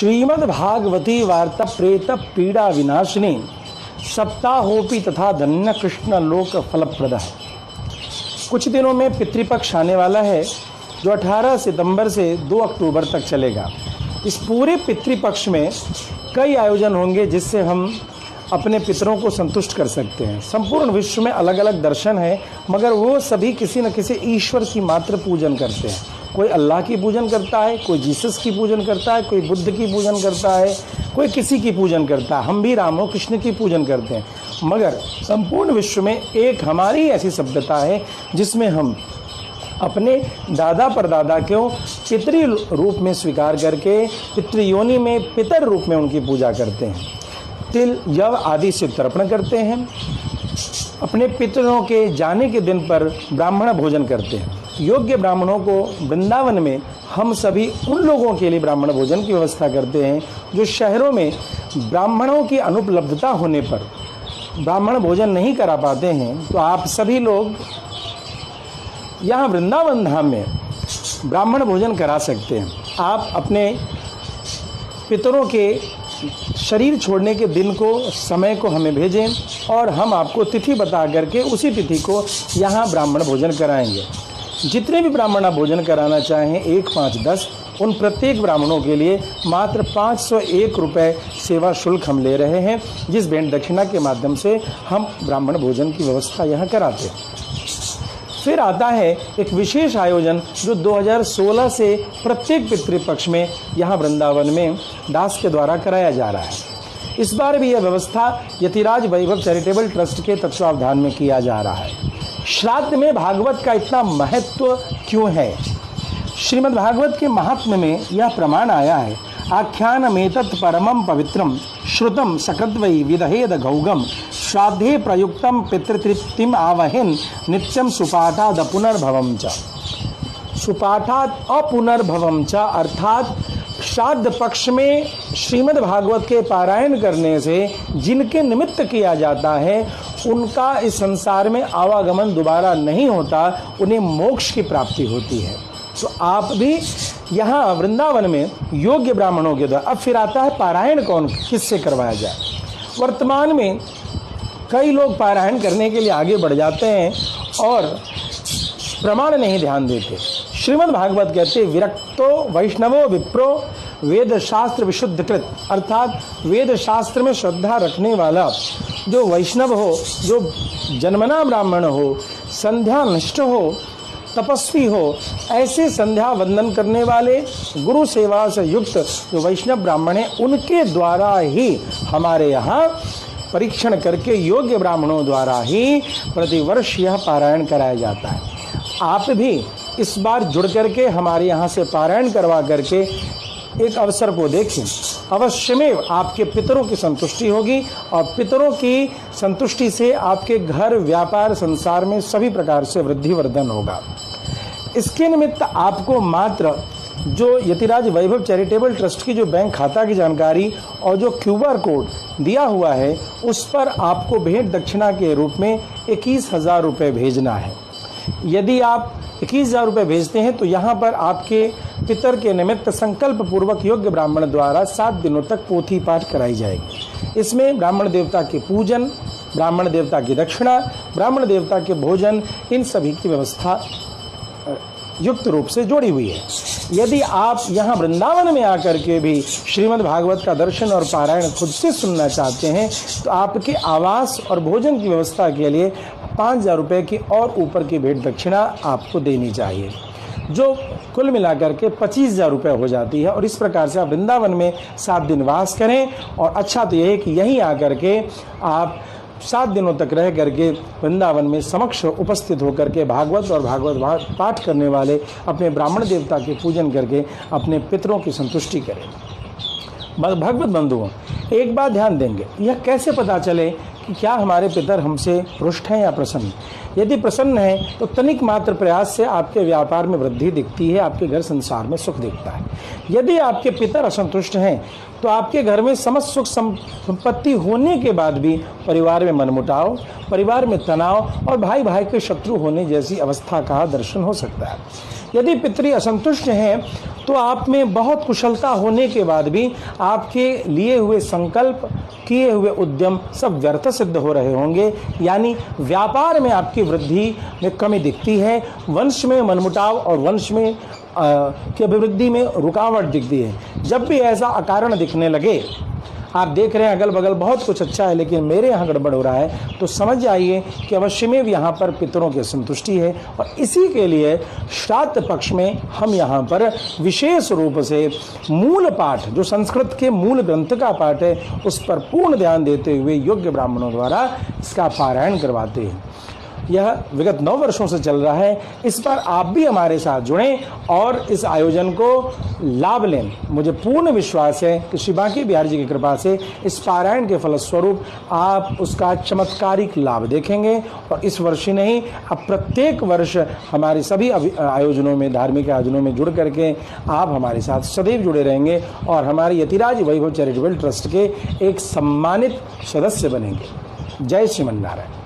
श्रीमद् भागवती वार्ता प्रेत पीड़ा विनाशिनी सप्ताहोपि तथा धन्य कृष्ण लोक फलप्रद। कुछ दिनों में पितृपक्ष आने वाला है जो 18 सितंबर से 2 अक्टूबर तक चलेगा। इस पूरे पितृपक्ष में कई आयोजन होंगे जिससे हम अपने पितरों को संतुष्ट कर सकते हैं। संपूर्ण विश्व में अलग अलग दर्शन है, मगर वो सभी किसी न किसी ईश्वर की मात्र पूजन करते हैं। कोई अल्लाह की पूजन करता है, कोई जीसस की पूजन करता है, कोई बुद्ध की पूजन करता है, कोई किसी की पूजन करता है। हम भी रामो कृष्ण की पूजन करते हैं, मगर संपूर्ण विश्व में एक हमारी ऐसी सभ्यता है जिसमें हम अपने दादा परदादा को पितृ रूप में स्वीकार करके पितृयोनि में पितर रूप में उनकी पूजा करते हैं। तिल यव आदि से तर्पण करते हैं। अपने पितरों के जाने के दिन पर ब्राह्मण भोजन करते हैं। योग्य ब्राह्मणों को वृंदावन में हम सभी उन लोगों के लिए ब्राह्मण भोजन की व्यवस्था करते हैं जो शहरों में ब्राह्मणों की अनुपलब्धता होने पर ब्राह्मण भोजन नहीं करा पाते हैं। तो आप सभी लोग यहाँ वृंदावन धाम में ब्राह्मण भोजन करा सकते हैं। आप अपने पितरों के शरीर छोड़ने के दिन को समय को हमें भेजें और हम आपको तिथि बता करके उसी तिथि को यहाँ ब्राह्मण भोजन कराएंगे। जितने भी ब्राह्मण आप भोजन कराना चाहें 1, 5, 10 उन प्रत्येक ब्राह्मणों के लिए मात्र 501 रुपये सेवा शुल्क हम ले रहे हैं, जिस भेंट दक्षिणा के माध्यम से हम ब्राह्मण भोजन की व्यवस्था यहाँ कराते हैं। फिर आता है एक विशेष आयोजन जो 2016 से प्रत्येक पितृपक्ष में यहाँ वृंदावन में दास के द्वारा कराया जा रहा है। इस बार भी यह व्यवस्था यतिराज वैभव चैरिटेबल ट्रस्ट के तत्वावधान में किया जा रहा है। श्राद्ध में भागवत का इतना महत्व क्यों है? श्रीमद् भागवत के महात्म्य में यह प्रमाण आया है, आख्यानमेतत् परमं पवित्रं श्रुतं सकृद्वै विदहेद गौगम श्राद्धे प्रयुक्तं पितृतृप्तिम आवहिन नित्यं सुपाठाद अपुनर्भवं च। सुपाठाद अपुनर्भवं च अर्थात श्राद्ध पक्ष में श्रीमद् भागवत के पारायण करने से जिनके निमित्त किया जाता है उनका इस संसार में आवागमन दोबारा नहीं होता, उन्हें मोक्ष की प्राप्ति होती है। तो आप भी यहाँ वृंदावन में योग्य ब्राह्मणों के द्वारा। अब फिर आता है पारायण कौन किससे करवाया जाए। वर्तमान में कई लोग पारायण करने के लिए आगे बढ़ जाते हैं और प्रमाण नहीं ध्यान देते। श्रीमद् भागवत कहते विरक्तो वैष्णवो विप्रो वेद शास्त्र विशुद्धकृत, अर्थात वेद शास्त्र में श्रद्धा रखने वाला जो वैष्णव हो, जो जन्मना ब्राह्मण हो, संध्या निष्ठ हो, तपस्वी हो, ऐसे संध्या वंदन करने वाले गुरु सेवा से युक्त जो वैष्णव ब्राह्मण हैं उनके द्वारा ही हमारे यहाँ परीक्षण करके योग्य ब्राह्मणों द्वारा ही प्रतिवर्ष यह पारायण कराया जाता है। आप भी इस बार जुड़ करके हमारे यहाँ से पारायण करवा करके एक अवसर को देखें। अवश्य में आपके पितरों की संतुष्टि होगी और पितरों की संतुष्टि से आपके घर, व्यापार, संसार में सभी प्रकार से वृद्धि वर्धन होगा। इसके निमित्त आपको मात्र जो यतिराज वैभव चैरिटेबल ट्रस्ट की जो बैंक खाता की जानकारी और जो QR कोड दिया हुआ है उस पर आपको भेंट दक्षिणा के रूप में 21,000 रुपये भेजना है। यदि आप 21,000 रुपये भेजते हैं तो यहाँ पर आपके पितर के निमित्त संकल्प पूर्वक योग्य ब्राह्मण द्वारा 7 दिनों तक पोथी पाठ कराई जाएगी। इसमें ब्राह्मण देवता के पूजन, ब्राह्मण देवता की दक्षिणा, ब्राह्मण देवता के भोजन, इन सभी की व्यवस्था युक्त रूप से जोड़ी हुई है। यदि आप यहाँ वृंदावन में आकर के भी श्रीमद् भागवत का दर्शन और पारायण खुद से सुनना चाहते हैं तो आपके आवास और भोजन की व्यवस्था के लिए 5,000 रुपये की और ऊपर की भेंट दक्षिणा आपको देनी चाहिए, जो कुल मिलाकर के 25,000 रुपये हो जाती है। और इस प्रकार से आप वृंदावन में 7 दिन वास करें। और अच्छा तो यह है कि यहीं आकर के आप 7 दिनों तक रह करके वृंदावन में समक्ष उपस्थित होकर के भागवत और भागवत पाठ करने वाले अपने ब्राह्मण देवता के पूजन करके अपने पितरों की संतुष्टि करें। भगवत बंधुओं, एक बात ध्यान देंगे, यह कैसे पता चले कि क्या हमारे पितर हमसे रुष्ट हैं या प्रसन्न। यदि प्रसन्न है तो तनिक मात्र प्रयास से आपके व्यापार में वृद्धि दिखती है, आपके घर संसार में सुख दिखता है। यदि आपके पितर असंतुष्ट हैं तो आपके घर में समस्त सुख संपत्ति होने के बाद भी परिवार में मनमुटाव, परिवार में तनाव और भाई भाई के शत्रु होने जैसी अवस्था का दर्शन हो सकता है। यदि पितृ असंतुष्ट हैं तो आप में बहुत कुशलता होने के बाद भी आपके लिए हुए संकल्प, किए हुए उद्यम सब व्यर्थ सिद्ध हो रहे होंगे। यानी व्यापार में आपकी वृद्धि में कमी दिखती है, वंश में मनमुटाव और वंश में की अभिवृद्धि में रुकावट दिखती है। जब भी ऐसा अकारण दिखने लगे, आप देख रहे हैं अगल बगल बहुत कुछ अच्छा है लेकिन मेरे यहाँ गड़बड़ हो रहा है, तो समझ जाइए कि अवश्य में यहाँ पर पितरों की संतुष्टि है। और इसी के लिए श्राद्ध पक्ष में हम यहाँ पर विशेष रूप से मूल पाठ, जो संस्कृत के मूल ग्रंथ का पाठ है, उस पर पूर्ण ध्यान देते हुए योग्य ब्राह्मणों द्वारा इसका पारायण करवाते हैं। यह विगत 9 वर्षों से चल रहा है। इस पर आप भी हमारे साथ जुड़ें और इस आयोजन को लाभ लें। मुझे पूर्ण विश्वास है कि श्री बांके बिहारी जी की कृपा से इस पारायण के फलस्वरूप आप उसका चमत्कारिक लाभ देखेंगे। और इस वर्ष ही नहीं, अब प्रत्येक वर्ष हमारे सभी आयोजनों में, धार्मिक आयोजनों में जुड़ करके आप हमारे साथ सदैव जुड़े रहेंगे और हमारे यतिराज वैभव चैरिटेबल ट्रस्ट के एक सम्मानित सदस्य बनेंगे। जय श्रीमन नारायण।